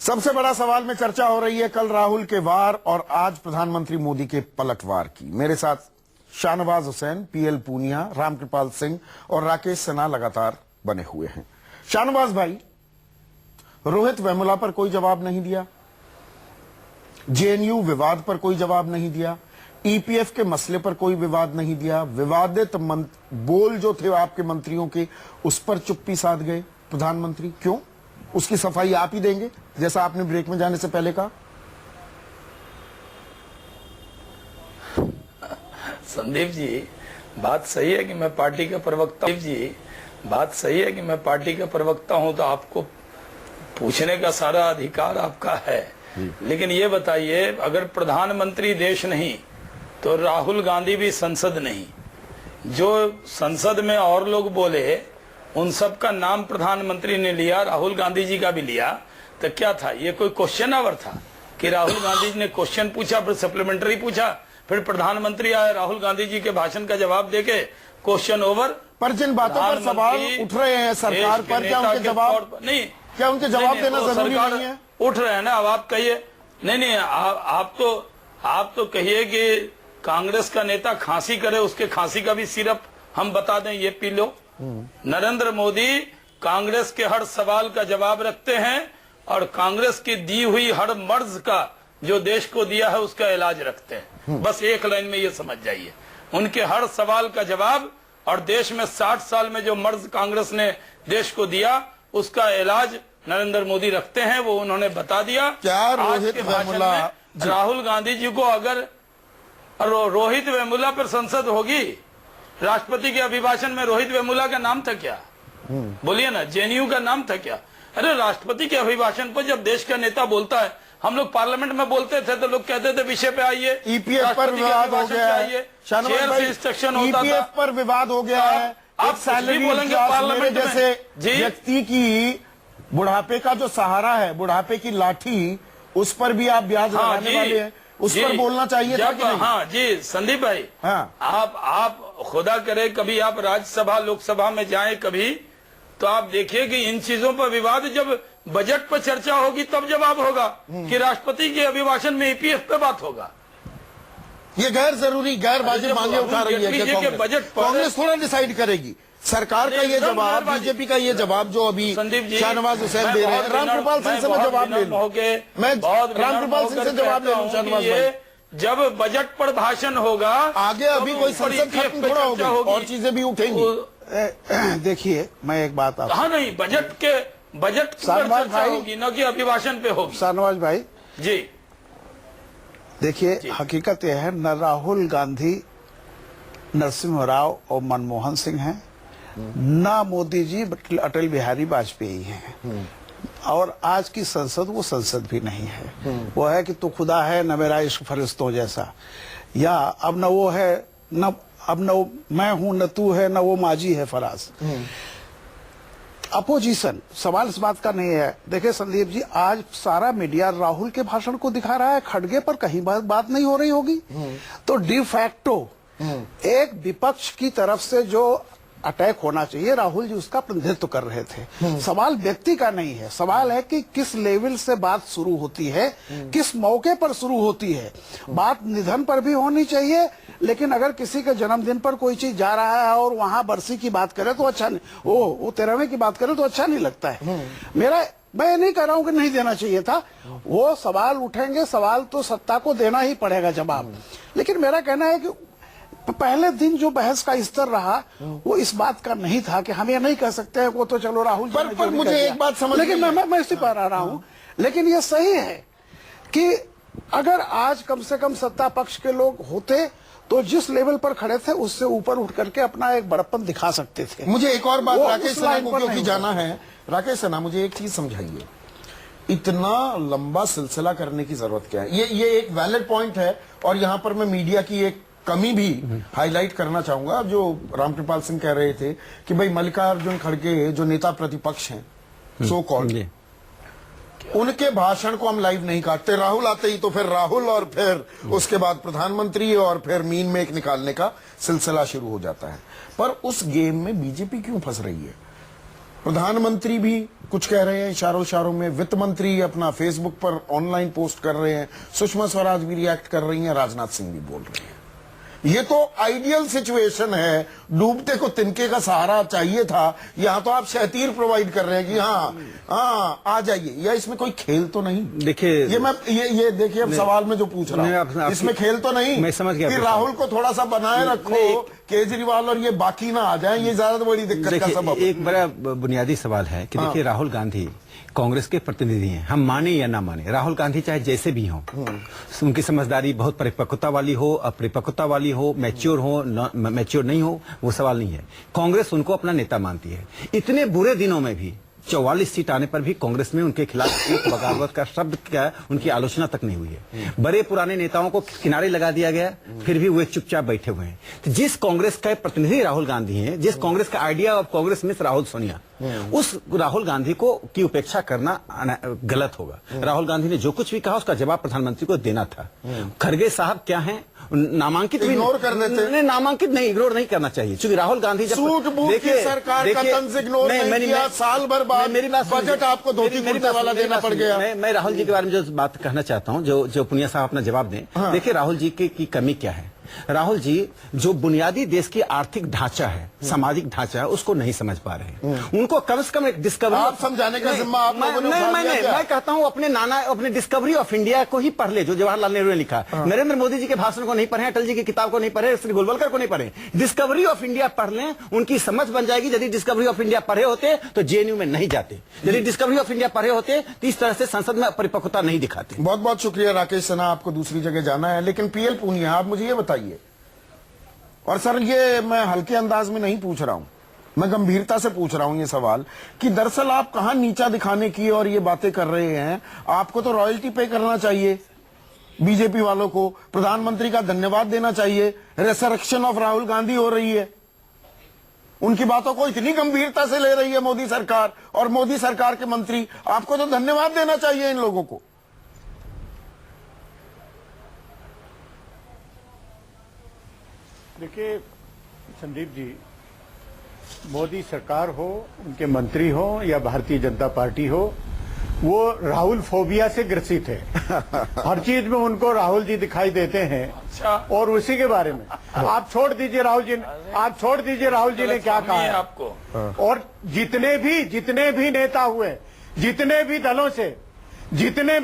सबसे बड़ा सवाल में चर्चा हो रही है कल राहुल के वार और आज प्रधानमंत्री मोदी के पलटवार की। मेरे साथ शाहनवाज हुसैन, पीएल पूनिया, रामकृपाल सिंह और राकेश सिन्हा लगातार बने हुए हैं। शाहनवाज भाई, रोहित वेमुला पर कोई जवाब नहीं दिया, जेएनयू विवाद पर कोई जवाब नहीं दिया, ईपीएफ के मसले पर कोई विवाद नहीं दिया, विवादित बोल जो थे आपके मंत्रियों के उस पर चुप्पी साध गए प्रधानमंत्री। क्यों? उसकी सफाई आप ही देंगे जैसा आपने ब्रेक में जाने से पहले कहा। संदीप जी, बात सही है कि मैं पार्टी का प्रवक्ता हूं, तो आपको पूछने का सारा अधिकार आपका है। लेकिन ये बताइए, अगर प्रधानमंत्री देश नहीं तो राहुल गांधी भी संसद नहीं। जो संसद में और लोग बोले उन सब का नाम प्रधानमंत्री ने लिया, राहुल गांधी जी का भी लिया, तो क्या था? ये कोई क्वेश्चन आवर था कि राहुल गांधी जी ने क्वेश्चन पूछा, फिर सप्लीमेंट्री पूछा, फिर प्रधानमंत्री आए, राहुल गांधी जी के भाषण का जवाब देके क्वेश्चन ओवर। पर जिन बातों पर सवाल उठ रहे हैं सरकार पर, क्या उनके जवाब नहीं, क्या उनके जवाब देना जरूरी नहीं है? उठ रहे हैं ना, अब आप कहिए। नहीं, आप तो कहिए कि कांग्रेस का नेता खांसी करे, उसके खांसी का भी सिरप हम बता दें, ये पी लो। नरेंद्र मोदी कांग्रेस के हर सवाल का जवाब रखते हैं और कांग्रेस की दी हुई हर मर्ज का जो देश को दिया है उसका इलाज रखते हैं। बस एक लाइन में ये समझ जाइए, उनके हर सवाल का जवाब और देश में 60 साल में जो मर्ज कांग्रेस ने देश को दिया उसका इलाज नरेंद्र मोदी रखते हैं। वो उन्होंने बता दिया। क्या रोहित वेमुला, राहुल गांधी जी को अगर रोहित वेमुला पर संसद होगी, राष्ट्रपति के अभिभाषण में रोहित वेमुला का नाम था क्या? बोलिए ना, जेएनयू का नाम था क्या? अरे राष्ट्रपति के अभिभाषण पर जब देश का नेता बोलता है, हम लोग पार्लियामेंट में बोलते थे तो लोग कहते थे विषय पे आइए, ईपीएफ पर विवाद हो गया है, शेयर से इंस्ट्रक्शन होता था, ईपीएफ पर विवाद हो गया है। आप सैलरी बोलेंगे पार्लियामेंट जैसे व्यक्ति की बुढ़ापे का जो सहारा है, बुढ़ापे की लाठी, उस पर भी आप ब्याज लगाने वाले हैं, उस पर बोलना चाहिए था कि नहीं? हाँ जी संदीप भाई, हाँ, आप खुदा करे कभी आप राज्यसभा लोकसभा में जाएं कभी, तो आप देखिए कि इन चीजों पर विवाद जब बजट पर चर्चा होगी तब जवाब होगा कि राष्ट्रपति के अभिभाषण में ईपीएफ पे बात होगा। ये गैर जरूरी गैर वाजिब मांगे उठा रही है बजट। कांग्रेस थोड़ा डिसाइड करेगी। सरकार का ये जवाब, बीजेपी का ये जवाब जो अभी शाहनवाज हुसैन दे रहे हैं, रामकृपाल सिंह से मैं जवाब ले लूं, मैं रामकृपाल सिंह से जवाब ले लूं। शाहनवाज भाई, जब बजट पर भाषण होगा आगे अभी कोई संसद खत्म थोड़ा होगी और चीजें भी उठेंगी। देखिए, मैं एक बात कहा नहीं, बजट शाहनवाज भाई होगी, न कि अभिभाषण पे होगी। शाहनवाज भाई जी देखिए, हकीकत यह है, न राहुल गांधी, नरसिम्हा राव और मनमोहन सिंह हैं, ना मोदी जी अटल बिहारी वाजपेयी हैं, और आज की संसद वो संसद भी नहीं है। वो है कि तू खुदा है न मेरा इश्क फरिश्तों जैसा, या अब न वो है न अब न वो मैं हूं न तू है न वो माजी है फराज। अपोजिशन सवाल इस बात का नहीं है। देखिए संदीप जी, आज सारा मीडिया राहुल के भाषण को दिखा रहा है, खड़गे पर कहीं बात नहीं हो रही होगी। तो डिफैक्टो एक विपक्ष की तरफ से जो अटैक होना चाहिए, राहुल जी उसका प्रतिनिधित्व कर रहे थे। सवाल व्यक्ति का नहीं है, सवाल है कि किस लेवल से बात शुरू होती है, किस मौके पर शुरू होती है। बात निधन पर भी होनी चाहिए, लेकिन अगर किसी के जन्मदिन पर कोई चीज जा रहा है और वहां बरसी की बात करे तो अच्छा नहीं, वो 13वें की बात करे तो अच्छा नहीं लगता है। मैं ये नहीं कह रहा हूं कि नहीं देना चाहिए था, वो सवाल उठेंगे, सवाल तो सत्ता को देना ही पड़ेगा जवाब। लेकिन मेरा कहना है कि पहले दिन जो बहस का स्तर रहा वो इस बात का नहीं था कि हम ये नहीं कह सकते हैं वो तो चलो राहुल पर मुझे एक बात समझ, लेकिन मैं इसी पर आ रहा हूं। लेकिन ये सही है कि अगर आज कम से कम सत्ता पक्ष के लोग होते तो जिस लेवल पर खड़े थे उससे ऊपर उठ करके अपना एक बड़प्पन दिखा सकते थे। मुझे एक और बात राकेश सिन्हा को क्योंकि जाना है, राकेश सिन्हा मुझे एक चीज समझाइए, इतना लंबा सिलसिला करने की जरूरत क्या है? ये एक वैलिड पॉइंट है और यहाँ पर मैं मीडिया की एक कमी भी हाईलाइट करना चाहूंगा। जो रामकृपाल सिंह कह रहे थे कि भाई मल्लिकार्जुन खड़गे जो नेता प्रतिपक्ष हैं सो कॉल्ड, उनके भाषण को हम लाइव नहीं काटते। राहुल आते ही तो फिर राहुल और फिर उसके बाद प्रधानमंत्री और फिर मीन में एक निकालने का सिलसिला शुरू हो जाता है। पर उस गेम में बीजेपी क्यों फंस रही है? प्रधानमंत्री भी कुछ कह रहे हैं इशारों इशारों में, वित्त मंत्री अपना फेसबुक पर ऑनलाइन पोस्ट कर रहे हैं, सुषमा स्वराज भी रिएक्ट कर रही हैं, राजनाथ सिंह भी बोल रहे हैं। ये तो आइडियल सिचुएशन है, डूबते को तिनके का सहारा चाहिए था, यहां तो आप शहतीर प्रोवाइड कर रहे हैं कि हाँ आ जाइए। या इसमें कोई खेल तो नहीं? देखिए ये देखिए अब सवाल में जो पूछ रहा हूं, इसमें खेल तो नहीं? मैं समझ गया कि राहुल को थोड़ा सा बनाए रखो, केजरीवाल और ये बाकी ना आ जाए, ये ज्यादा बड़ी दिक्कत का सबब। एक बड़ा बुनियादी सवाल है कि देखिए राहुल गांधी कांग्रेस के प्रतिनिधि हैं, हम माने या ना माने, राहुल गांधी चाहे जैसे भी हों, उनकी समझदारी बहुत परिपक्वता वाली हो, अपरिपक्वता वाली हो, मैच्योर हो, मैच्योर नहीं हो, वो सवाल नहीं है। कांग्रेस उनको अपना नेता मानती है। इतने बुरे दिनों में भी 44 सीट आने पर भी कांग्रेस में उनके खिलाफ एक बगावत का शब्द क्या उनकी आलोचना तक नहीं हुई है। बड़े पुराने नेताओं को किनारे लगा दिया गया, फिर भी वो चुपचाप बैठे हुए हैं। तो जिस कांग्रेस का प्रतिनिधि राहुल गांधी हैं, जिस कांग्रेस का idea of Congress miss Rahul Sonia, उस राहुल गांधी को की उपेक्षा करना गलत होगा। राहुल गांधी ने जो कुछ भी कहा उसका जवाब प्रधानमंत्री को देना था। खड़गे साहब क्या हैं, नामांकित इग्नोर कर देते नहीं, नामांकित नहीं, इग्नोर नहीं करना चाहिए, क्योंकि राहुल गांधी जब सरकार का तंज इग्नोर नहीं किया, साल भर बाद मेरी बात बजट आपको धोती कुर्ते वाला देना पड़ गया। मैं राहुल जी के बारे में जो बात कहना चाहता हूं, जो पुनिया साहब अपना जवाब दें। देखिए राहुल जी की कमी क्या है। राहुल जी जो बुनियादी देश की आर्थिक ढांचा है, सामाजिक ढांचा है, उसको नहीं समझ पा रहे हैं। उनको कम से कम एक डिस्कवरी आप समझाने का जिम्मा आप लोगों ने उठा लिया क्या? मैं कहता हूं अपने डिस्कवरी ऑफ इंडिया को ही पढ़ ले, जो जवाहरलाल नेहरू ने लिखा। नरेंद्र मोदी जी के भाषण को नहीं पढ़े, अटल जी की किताब को नहीं पढ़े, श्री गोलवलकर को नहीं पढ़े, डिस्कवरी ऑफ इंडिया पढ़ लें, उनकी समझ बन जाएगी। यदि डिस्कवरी ऑफ इंडिया पढ़े होते तो जेएनयू में नहीं जाते, यदि डिस्कवरी ऑफ इंडिया पढ़े होते तो इस तरह से संसद में परिपक्वता नहीं दिखाते। बहुत बहुत शुक्रिया राकेश सिन्हा, आपको दूसरी जगह जाना है। लेकिन पीएल पूनिया, आप मुझे ये बताइए, और सर ये मैं हल्के अंदाज में नहीं पूछ रहा हूं, मैं गंभीरता से पूछ रहा हूं ये सवाल, कि दरअसल आप कहां नीचा दिखाने की और ये बातें कर रहे हैं। आपको तो रॉयल्टी पे करना चाहिए, बीजेपी वालों को प्रधानमंत्री का धन्यवाद देना चाहिए। रेसरेक्शन ऑफ राहुल गांधी हो रही है, उनकी बातों को इतनी गंभीरता से ले रही है मोदी सरकार और मोदी सरकार के मंत्री, आपको तो धन्यवाद देना चाहिए इन लोगों को। देखिए संदीप जी, मोदी सरकार हो, उनके मंत्री हो या भारतीय जनता पार्टी हो, वो राहुल फोबिया से ग्रसित है। हर चीज में उनको राहुल जी दिखाई देते हैं। अच्छा। और उसी के बारे में आप छोड़ दीजिए राहुल जी, आप छोड़ दीजिए राहुल जी ने क्या कहा है आपको। और जितने भी नेता हुए, जितने भी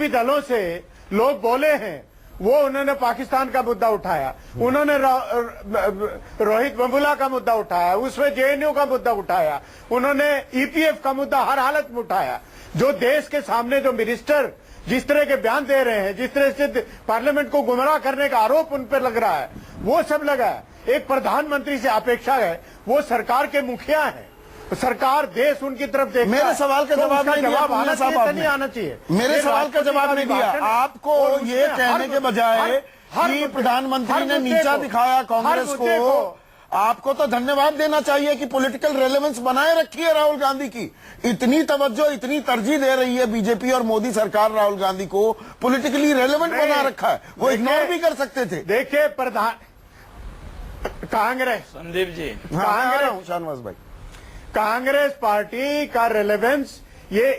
दलों से लोग बोले हैं, वो उन्होंने पाकिस्तान का मुद्दा उठाया, उन्होंने रोहित वेमुला का मुद्दा उठाया, उसमें जेएनयू का मुद्दा उठाया, उन्होंने ईपीएफ का मुद्दा हर हालत में उठाया। जो देश के सामने जो मिनिस्टर जिस तरह के बयान दे रहे हैं, जिस तरह से पार्लियामेंट को गुमराह करने का आरोप उन पर लग रहा है, वो सब लगा है। एक प्रधानमंत्री से अपेक्षा है, वो सरकार के मुखिया है, सरकार देश उनकी तरफ देखता है। मेरे सवाल का जवाब नहीं दिया, आना चाहिए, नहीं आना चाहिए। मेरे सवाल का जवाब नहीं दिया। आपको ये कहने के बजाय कि प्रधानमंत्री ने नीचा दिखाया कांग्रेस को, आपको तो धन्यवाद देना चाहिए कि पॉलिटिकल रेलेवेंस बनाए रखी है राहुल गांधी की। इतनी तवज्जो, इतनी तरजीह दे रही है बीजेपी और मोदी सरकार राहुल गांधी को, पॉलिटिकली रेलेवेंट बना रखा है, वो इग्नोर भी कर सकते थे। देखिए कांग्रेस, संदीप जी, शाहनवाज भाई, कांग्रेस पार्टी का रेलेवेंस ये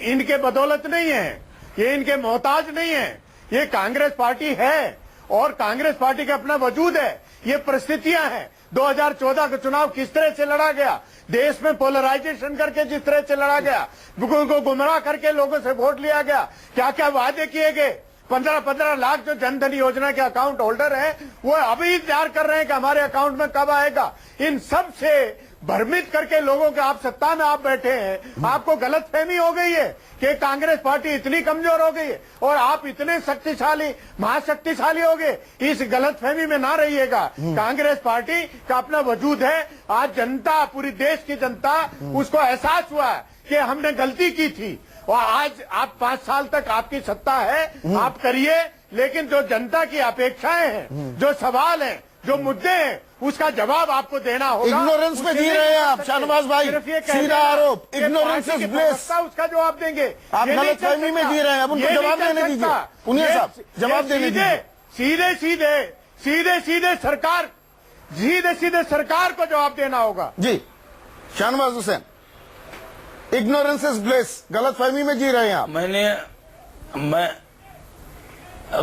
इनके बदौलत नहीं है, ये इनके मोहताज नहीं है, ये कांग्रेस पार्टी है और कांग्रेस पार्टी का अपना वजूद है। ये परिस्थितियां हैं। 2014 का चुनाव किस तरह से लड़ा गया, देश में पोलराइजेशन करके जिस तरह से लड़ा गया, लोगों को गुमराह करके लोगों से वोट लिया गया, क्या क्या वादे किए गए। 15-15 लाख जो जनधन योजना के अकाउंट होल्डर हैं, वो अभी इंतजार कर रहे हैं कि हमारे अकाउंट में कब आएगा। इन सब से भ्रमित करके लोगों के आप सत्ता में आप बैठे हैं, आपको गलतफहमी हो गई है कि कांग्रेस पार्टी इतनी कमजोर हो गई है और आप इतने शक्तिशाली, महाशक्तिशाली हो गए। इस गलतफहमी में ना रहिएगा। कांग्रेस पार्टी का अपना वजूद है। आज जनता, पूरी देश की जनता, उसको एहसास हुआ है कि हमने गलती की थी और आज आप 5 साल तक आपकी सत्ता है, आप करिए, लेकिन जो जनता की अपेक्षाएं हैं, जो सवाल हैं, जो मुद्दे हैं, उसका जवाब आपको देना होगा। इग्नोरेंस में जी रहे हैं आप शाहनवाज भाई, सीधा आरोप, इग्नोरेंस इज ब्लिस। उसका जवाब देंगे, आप गलतफहमी में जी रहे हैं, अब उनको जवाब देने दीजिए। पुनिया साहब जवाब देने दीजिए। सीधे सरकार को जवाब देना होगा जी। Shahnawaz Hussain, ignorance is bliss, गलत फहमी में जी रहे हैं आप। मैं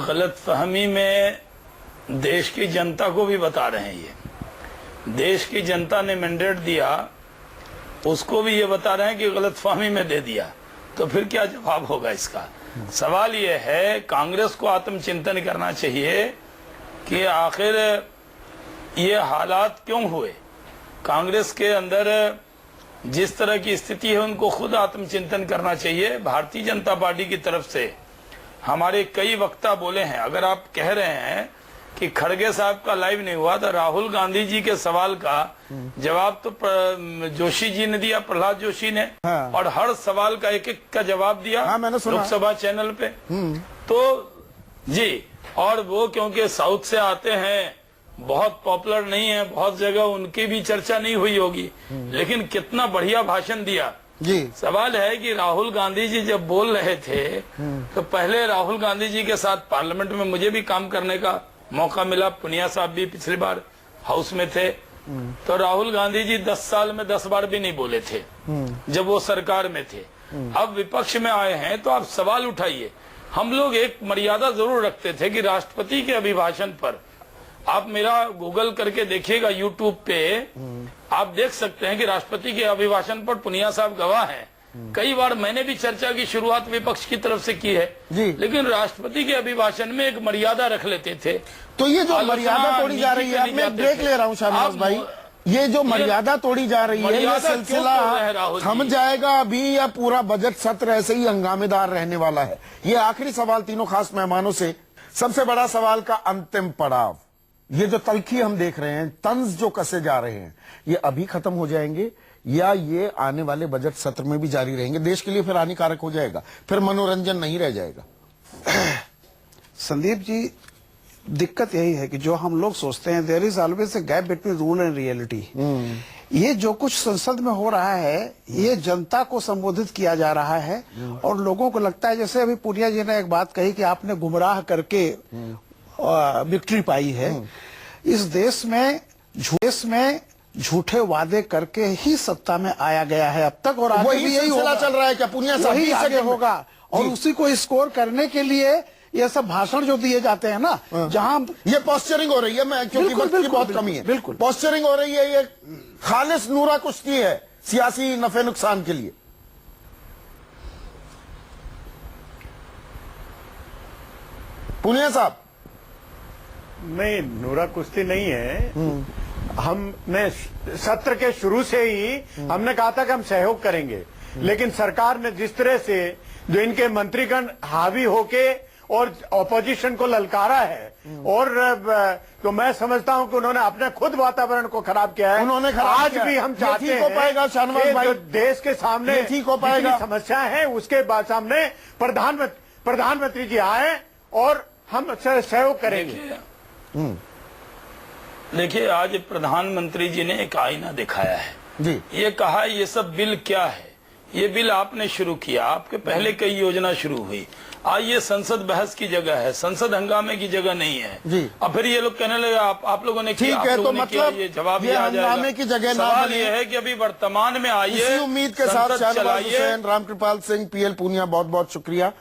गलत फहमी में देश की जनता को भी बता रहे हैं। ये देश की जनता ने मैंडेट दिया, उसको भी ये बता रहे हैं कि गलत फहमी में दे दिया, तो फिर क्या जवाब होगा इसका? सवाल ये है, कांग्रेस को आत्मचिंतन करना चाहिए कि आखिर ये हालात क्यों हुए। कांग्रेस के अंदर जिस तरह की स्थिति है उनको खुद आत्मचिंतन करना चाहिए। भारतीय जनता पार्टी की तरफ से हमारे कई वक्ता बोले हैं। अगर आप कह रहे हैं कि खड़गे साहब का लाइव नहीं हुआ, तो राहुल गांधी जी के सवाल का जवाब तो जोशी जी ने दिया, प्रहलाद जोशी ने, हाँ। और हर सवाल का एक एक का जवाब दिया। हाँ, मैंने सुना। लोकसभा चैनल पे। तो जी, और वो क्योंकि साउथ से आते हैं, बहुत पॉपुलर नहीं है, बहुत जगह उनकी भी चर्चा नहीं हुई होगी, लेकिन कितना बढ़िया भाषण दिया जी। सवाल है कि राहुल गांधी जी जब बोल रहे थे तो पहले राहुल गांधी जी के साथ पार्लियामेंट में मुझे भी काम करने का मौका मिला, पुनिया साहब भी पिछली बार हाउस में थे, तो राहुल गांधी जी 10 साल में 10 बार भी नहीं बोले थे जब वो सरकार में थे। अब विपक्ष में आए हैं तो आप सवाल उठाइए। हम लोग एक मर्यादा जरूर रखते थे कि राष्ट्रपति के अभिभाषण पर, आप मेरा गूगल करके देखिएगा यूट्यूब पे, आप देख सकते हैं कि राष्ट्रपति के अभिभाषण पर पुनिया साहब गवाह हैं। कई बार मैंने भी चर्चा की शुरुआत विपक्ष की तरफ से की है जी। लेकिन राष्ट्रपति के अभिभाषण में एक मर्यादा रख लेते थे। तो ये जो आलोचना मर्यादा तोड़ी जा रही है, नीचे मैं चली ब्रेक जाते ले रहा हूँ थे। शाहनवाज आप भाई, ये जो मर्यादा तोड़ी जा रही है, ये मर्यादा क्यों सिलसिला तोड़ रहे हैं राहुल थम जी? जाएगा अभी या पूरा बजट सत्र ऐसे ही हंगामेदार रहने वाला है? ये आखिरी सवाल तीनों खास मेहमानों से। सबसे बड़ा सवाल का अंतिम पड़ाव, ये जो तलखी हम देख रहे हैं, तंज जो कसे जा रहे हैं, ये अभी खत्म हो जाएंगे या ये आने वाले बजट सत्र में भी जारी रहेंगे? देश के लिए फिर हानिकारक हो जाएगा, फिर मनोरंजन नहीं रह जाएगा। संदीप जी, दिक्कत यही है कि जो हम लोग सोचते हैं, there is always a gap between rule and reality. ये जो कुछ संसद में हो रहा है, ये जनता को संबोधित किया जा रहा है, और लोगों को लगता है, जैसे अभी पुनिया जी ने एक बात कही कि आपने गुमराह करके विक्ट्री पाई है। इस देश में झूठे वादे करके ही सत्ता में आया गया है अब तक, और आगे वही भी यही सिलसिला होगा। चल रहा है क्या पुनिया साहब? वही 20 आगे सेकंड में। होगा, और जी। उसी को स्कोर करने के लिए ये सब भाषण जो दिए जाते हैं ना, जहां ये पोस्चरिंग हो रही है, मैं क्योंकि बिल्कुल, वक्त की बिल्कुल, बहुत कमी है, बिल्कुल। पोस्चरिंग हो रही है, ये खालिस नूरा कुश्ती है सियासी नफे नुकसान के लिए। पुनिया साहब, नहीं, नूरा कुश्ती नहीं है। हमने सत्र के शुरू से ही हमने कहा था कि हम सहयोग करेंगे, लेकिन सरकार ने जिस तरह से जो इनके मंत्रीगण हावी होके और ऑपोजिशन को ललकारा है, और तो मैं समझता हूं कि उन्होंने अपने खुद वातावरण को खराब किया है। उन्होंने खराब आज किया है। भी हम ये चाहते ठीक हो पाएगा हैं शाहनवाज कि भाई? जो देश के सामने ये ठीक हो पाएगा? जितनी समस्या है उसके बाद सामने प्रधानमंत्री जी आए और हम सहयोग करेंगे। देखिए, आज प्रधानमंत्री जी ने एक आईना दिखाया है जी। ये कहा ये सब बिल क्या है, ये बिल आपने शुरू किया, आपके पहले कई योजना शुरू हुई, आज ये संसद बहस की जगह है, संसद हंगामे की जगह नहीं है जी। अब फिर ये लोग कहने लगे आप लोगों ने किया, ठीक है, आप लोगों तो ने किया, मतलब ये जवाब ये आ जाएगा। हंगामे की जगह ना सवाल बने। ये है कि अभी वर्तमान में आइए, इसी उम्मीद के साथ संसद शाहनवाज चलाइए। हुसैन, रामकृपाल सिंह, पीएल पुनिया, बहुत बहुत शुक्रिया।